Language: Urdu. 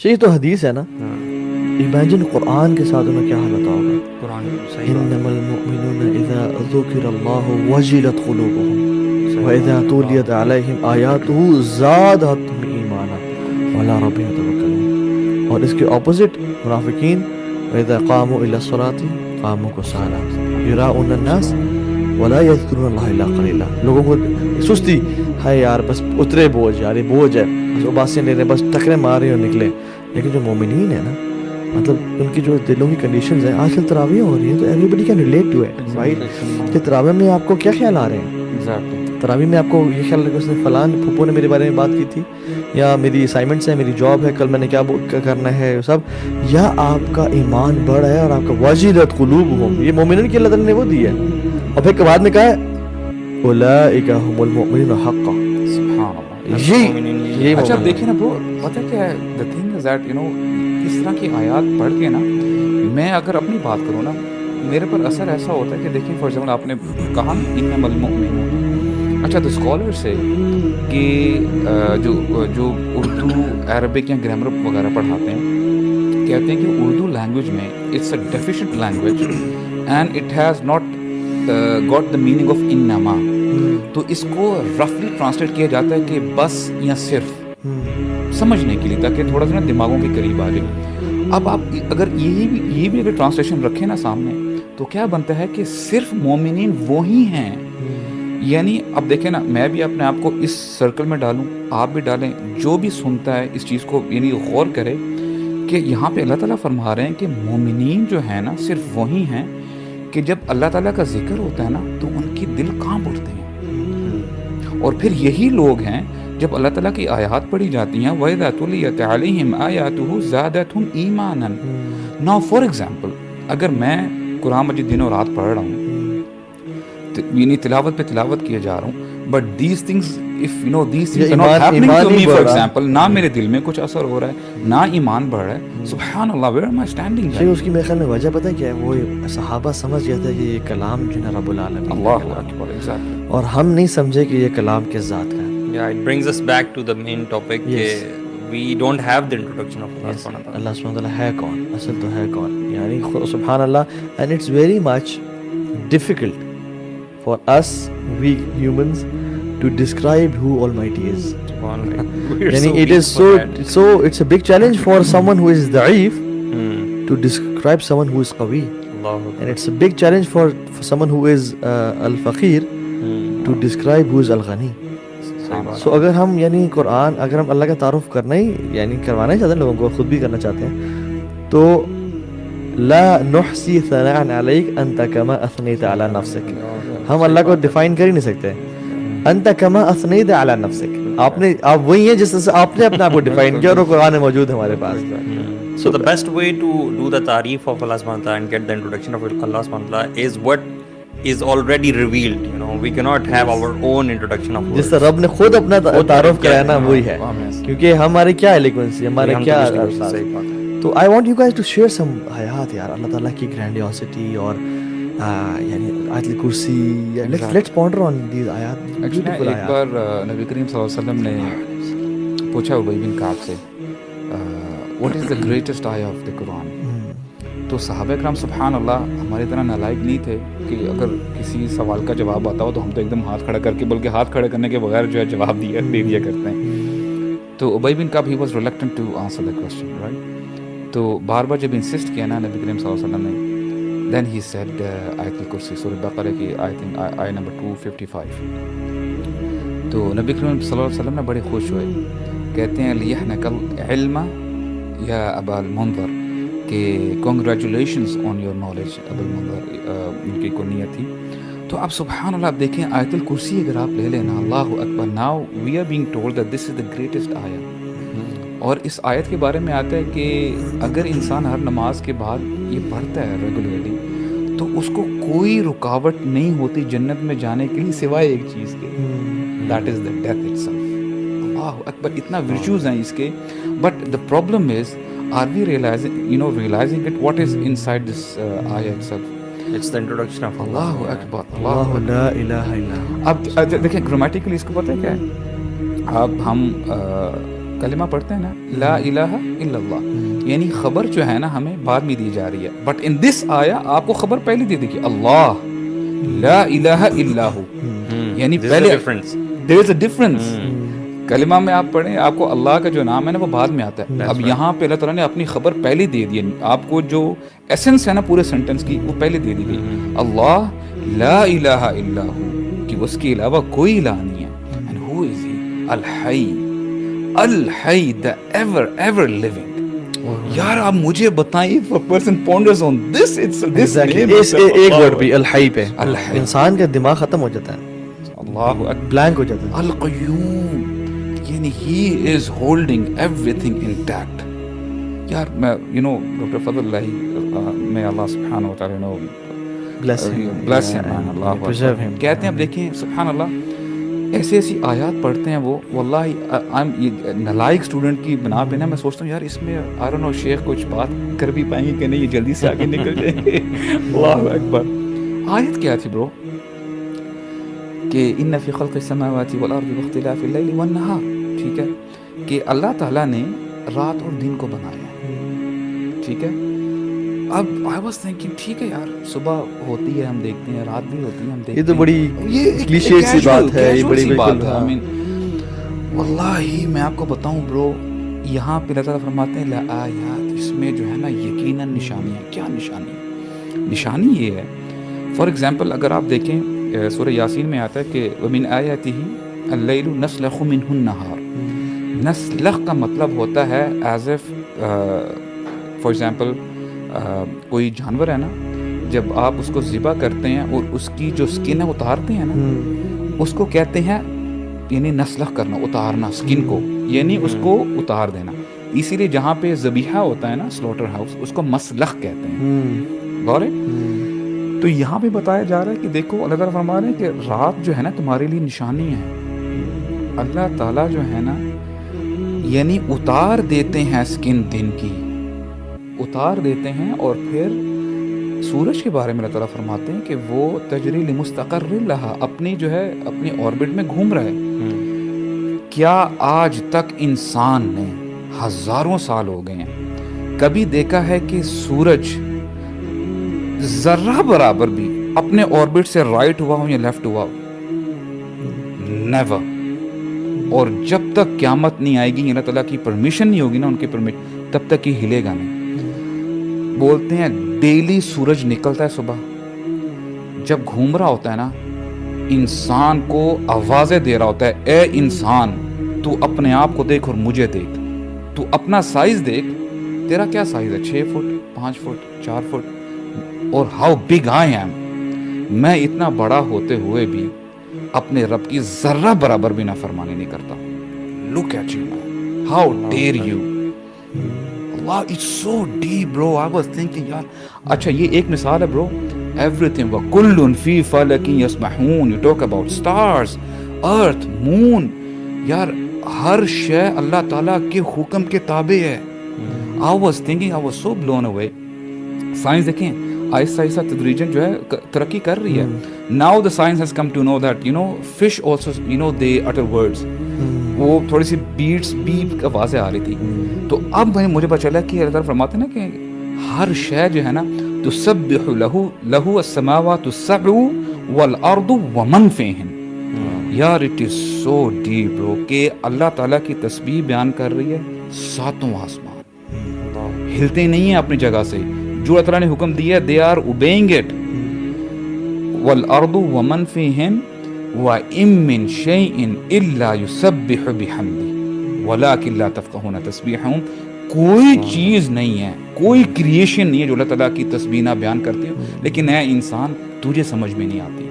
یہ تو حدیث ہے نا. ایمیجن قرآن کے ساتھ انہیں کیا حالت ہوگا. قرآن صحیح انما المؤمنون اذا ذکر اللہ وجلت قلوبهم واذا تلیت علیہم آیاتہ زادتهم ایمانا وعلی ربهم یتوکلون. اور اس کے اپوزٹ منافقین واذا قاموا الى الصلاۃ قاموا کسالى یراؤون الناس ولا یذکرون اللہ الا قلیلا. لوگوں کو سستی ہے یار, بس اترے بوجھ, یار یہ بوجھ ہے, بس اباسیاں لے رہے ہیں, بس ٹکرے مار رہے ہیں اور نکلے. لیکن جو مومنین ہے نا, مطلب ان کی جو دلوں کی کنڈیشنز ہیں, آج کل تراویح ہو رہی ہیں تو everybody can relate to it right. کہ تراویح میں آپ کو کیا خیال آ رہے ہیں؟ تراویح میں آپ کو یہ خیال ہے کہ اس نے فلان پھوپھو نے میرے بارے میں بات کی تھی, یا میری اسائنمنٹس ہیں, میری جاب ہے, کل میں نے کیا کرنا ہے سب, یا آپ کا ایمان بڑھ ہے اور آپ کا وجلت قلوبہم, یہ مومنین کی اللہ تعالیٰ نے وہ دی ہے. اور پھر بعد میں کہا ہے اولئک هم المؤمنون حقا. سبحان اللہ. یہ اچھا دیکھیں نا برو, پتہ کیا ہے, the thing is that اس طرح کی آیات پڑھ کے نا, میں اگر اپنی بات کروں نا, میرے پر اثر ایسا ہوتا ہے کہ دیکھیں فار ایگزامپل آپ نے کہا انما المؤمنون. اچھا تو اسکالر سے کہ جو اردو عربک یا گرامر وغیرہ پڑھاتے ہیں, کہتے ہیں کہ اردو لینگویج میں it's a deficient language and it has not got the meaning of انما. تو اس کو رفلی ٹرانسلیٹ کیا جاتا ہے کہ بس یا صرف, سمجھنے کے لیے, تاکہ تھوڑا سا نا دماغوں کے قریب آ جائے. اب آپ اگر یہ بھی اگر ٹرانسلیشن رکھیں نا سامنے, تو کیا بنتا ہے کہ صرف مومنین وہی ہیں. یعنی اب دیکھیں نا, میں بھی اپنے آپ کو اس سرکل میں ڈالوں, آپ بھی ڈالیں, جو بھی سنتا ہے اس چیز کو یعنی غور کرے کہ یہاں پہ اللہ تعالیٰ فرما رہے ہیں کہ مومنین جو ہیں نا صرف وہی ہیں کہ جب اللہ تعالیٰ کا ذکر ہوتا ہے نا تو ان کی دل کانپ اٹھتے ہیں. اور پھر یہی لوگ ہیں جب اللہ تعالیٰ کی آیات پڑھی جاتی ہیں وَإِذَا تُلِيَتْ عَلَيْهِمْ آيَاتُهُ زَادَتْهُمْ إِيمَانًا. Now for example, اگر میں قرآن مجید دن و رات پڑھ رہا ہوں, یعنی تلاوت پہ تلاوت کیے جا رہا ہوں, but these things if these things are not happening to me, for example, نہ میرے دل میں کچھ اثر ہو رہا ہے, نہ ایمان بڑھ رہا ہے, سبحان اللہ, where am I standing? اس کی میرے خیال میں وجہ پتہ کیا ہے, وہ صحابہ سمجھ گیا تھا کہ یہ کلام جو ہے رب العالمین, اللہ اکبر, اور ہم نہیں سمجھے کہ یہ کلام کس ذات کا ہے. Yeah, it brings us back to the main topic. We don't have the introduction of Allah subhanahu wa ta'ala. اللہ سبحانہ وتعالی ہے کون, اصل تو ہے کون, یعنی سبحان اللہ. and it's very much difficult for us weak humans to describe who Almighty is. Yani it is so it's a big challenge for someone who is da'if to describe someone who is qawi, and it's a big challenge for someone who is al-faqir to describe who is al-ghani. So اگر ہم یعنی قرآن, اگر ہم اللہ کا تعارف کرنا ہی یعنی کروانا ہی چاہتے ہیں لوگوں کو, خود بھی کرنا چاہتے ہیں, تو لا نحصی ثناء علیک انت کما اثنیت علی نفسک. ہم اللہ کو ڈیفائن کر ہی نہیں سکتے. انت کما اثنیت علی نفسک, آپ وہی ہیں جس طرح سے آپ نے اپنے آپ کو ڈیفائن کیا, اور وہ قرآن میں موجود ہے ہمارے پاس. So the best way to do the tareef of Allah subhanahu wa ta'ala and get the introduction of Allah subhanahu wa ta'ala is what is already revealed. We cannot have our own introduction of جس طرح رب نے خود اپنا تعارف کرایا نا, وہی ہے. کیونکہ ہمارے کیا ایلیکوینسی, ہمارے کیا, تو I want you guys to share some حیات یار, اللہ تعالیٰ کی گرینڈیوسٹی اور یعنی آیت الکرسی. Let's ponder on these آیات. ایک بار نبی کریم صلی اللہ علیہ وسلم نے پوچھا ابی بن کعب سے what is the greatest ayah of the Quran. تو صحابہ کرام سبحان اللہ ہماری طرح نالائق نہیں تھے کہ اگر کسی سوال کا جواب آتا ہو تو ہم تو ایک دم ہاتھ کھڑا کر کے, بلکہ ہاتھ کھڑے کرنے کے بغیر جو ہے جواب دے دیا کرتے ہیں. تو ابی بن کعب he was reluctant to answer the question, right. تو بار بار جب انسسٹ کیا نا نبی کریم صلی اللہ علیہ وسلم نے, then he said آیت الکرسی, سورہ بقرہ کی آیت نمبر 255. تو نبی کریم صلی اللہ علیہ وسلم نے بڑے خوش ہوئے, کہتے ہیں لیحنک العلم یا ابا المنذر, کہ کنگریچولیشنز آن یور نالج. ابو المنذر ان کی کنیت تھی. تو اب سبحان اللہ, آپ دیکھیں آیت الکرسی اگر آپ لے لیں نا, اللہ اکبر, now we are being told that this is the greatest آیت. اور اس آیت کے بارے میں آتا ہے کہ اگر انسان ہر نماز کے بعد یہ پڑھتا ہے ریگولرلی, تو اس کو کوئی رکاوٹ نہیں ہوتی جنت میں جانے کے لیے سوائے ایک چیز کے, that is the death itself. اللہ اکبر, اتنا ورچوز ہیں اس کے. But the problem is, are we realizing it, what is inside this ayah itself? It's the introduction of Allahu Akbar, Allahu la ilaha illa. اب دیکھیں گرامیٹیکلی اس کو پتہ ہے کیا ہے. اب ہم کلمہ پڑھتے ہیں نا لا الہ الا اللہ، یعنی خبر جو ہے نا ہمیں بعد میں دی جا رہی ہے، بٹ ان دس آیا آپ کو خبر پہلے دے دی کہ اللہ لا الہ الا ہو، یعنی پہلے there is a difference. کلمہ میں آپ پڑھیں آپ کو اللہ کا جو نام ہے نا وہ بعد میں آتا ہے، اب یہاں پہ اللہ تعالیٰ نے اپنی خبر پہلے دے دی، آپ کو جو ایسنس ہے نا پورے سینٹنس کی وہ پہلے دے دی گئی، اللہ لا الہ الا ہو، کہ اس کے علاوہ کوئی الہ نہیں ہے، and who is he؟ الحی، الحی the ever living. یار آپ مجھے بتائیں if a person ponders on this ایک ورڈ بھی الحی پہ انسان کا دماغ ختم ہو جاتا ہے، اللہ اکبر، بلینک ہو جاتا ہے. القیوم، یعنی he is holding everything intact. یار میں ڈاکٹر فضل اللہ میں اللہ سبحانہ وتعالی bless him man، اللہ preserve him. کہتے ہیں اب دیکھیں سبحان اللہ ایسی ایسی آیات پڑھتے ہیں وہ، واللہ نالائق اسٹوڈنٹ کی بنا پہ نا میں سوچتا ہوں یار اس میں I don't know شیخ کچھ بات کر بھی پائیں گے کہ نہیں، یہ جلدی سے آگے نکل جائیں گے. اللہ اکبر. آیت کیا تھی برو؟ کہ ان فی خلق السماوات والارض واختلاف اللیل والنہار، ٹھیک ہے، کہ اللہ تعالیٰ نے رات اور دن کو بنایا، ٹھیک ہے. اب I was thinking ٹھیک ہے یار صبح ہوتی ہے ہم دیکھتے ہیں، رات بھی ہوتی ہے ہم دیکھتے ہیں، یہ تو بڑی کلیشے سی بات ہے، یہ بڑی بات ہے. واللہ میں آپ کو بتاؤں برو، یہاں پہ اللہ تعالیٰ فرماتے ہیں لآیات، اس میں جو ہے نا یقیناً نشانیاں. کیا نشانی؟ نشانی یہ ہے فار ایگزامپل اگر آپ دیکھیں سورہ یاسین میں آتا ہے کہ وَمِنْ آیَاتِهِ اللَّيْلُ نَسْلَخُ مِنْهُ النَّهَارِ. نسلخ کا مطلب ہوتا ہے ایز اف فار ایگزامپل کوئی جانور ہے نا، جب آپ اس کو ذبح کرتے ہیں اور اس کی جو سکن ہے اتارتے ہیں نا، اس کو کہتے ہیں یعنی نسلخ کرنا، اتارنا سکن کو، یعنی اس کو اتار دینا. اسی لیے جہاں پہ ذبیحہ ہوتا ہے نا سلوٹر ہاؤس، اس کو مسلخ کہتے ہیں. غور ہے؟ تو یہاں پہ بتایا جا رہا ہے کہ دیکھو اللہ تعالیٰ فرما رہے ہیں کہ رات جو ہے نا تمہارے لیے نشانی ہے. اللہ تعالیٰ جو ہے نا یعنی اتار دیتے ہیں سکن دن کی، اتار دیتے ہیں، اور پھر سورج کے بارے میں اللہ تعالیٰ فرماتے ہیں کہ وہ تجری لمستقر لہا، اپنی جو ہے اپنی آربٹ میں گھوم رہا ہے. کیا آج تک انسان نے ہزاروں سال ہو گئے ہیں کبھی دیکھا ہے کہ سورج ذرہ برابر بھی اپنے آربٹ سے رائٹ ہوا ہو یا لیفٹ ہوا ہو؟ نیور. اور جب تک قیامت نہیں آئے گی، اللہ تعالیٰ کی پرمیشن نہیں ہوگی نا، ان کی پرمیشن، تب تک یہ ہلے گا نہیں. بولتے ہیں ڈیلی سورج نکلتا ہے صبح، جب گھوم رہا ہوتا ہے نا انسان کو آوازیں دے رہا ہوتا ہے، اے انسان تو اپنے آپ کو دیکھ اور مجھے دیکھ، تو اپنا سائز دیکھ، تیرا کیا سائز ہے، 6 فٹ 5 فٹ 4 فٹ، اور ہاؤ بگ آئی ایم، میں اتنا بڑا ہوتے ہوئے بھی اپنے رب کی ذرہ برابر بھی نافرمانی نہیں کرتا. Look at you man, how dare you. اللہ it's so deep bro. I was thinking یار اچھا یہ ایک مثال ہے برو، ایوریتھنگ وکل فی فلک یسبحون. یو ٹاک اباؤٹ اسٹارز، ارتھ، مون، یار ہر شے اللہ تعالیٰ کے حکم کے تابع ہے. I was thinking, I was so blown away. Science دیکھیں آہستہ آہستہ تدریجاً جو ہے ترقی کر رہی ہے. Now the science has come to know that fish also they utter words. وہ تھوڑی سی بیٹس بیپ آوازیں آ رہی تھی. تو اب بھائی مجھے پتہ چلا کہ اللہ تعالیٰ فرماتے ہیں نا کہ ہر شے جو ہے نا تسبح لہ السماوات السبع والارض ومن فیہن. یار اٹ از سو ڈیپ برو کہ اللہ تعالیٰ کی تسبیح بیان کر رہی ہے 7 آسمان ہلتے نہیں ہیں اپنی جگہ سے. جو اللہ تعالیٰ نے حکم دیا دے آر اوبیئنگ اٹ. والارض ومن فیہن وَإِن مِّن شَيْءٍ إِلَّا يُسَبِّحُ بِحَمْدِهِ وَلَٰكِن لَّا تَفْقَهُونَ تَسْبِيحَهُم. کوئی چیز نہیں ہے، کوئی کریشن نہیں ہے جو اللہ تعالیٰ کی تسبیح نہ بیان کرتی ہو، لیکن اے انسان تجھے سمجھ میں نہیں آتی.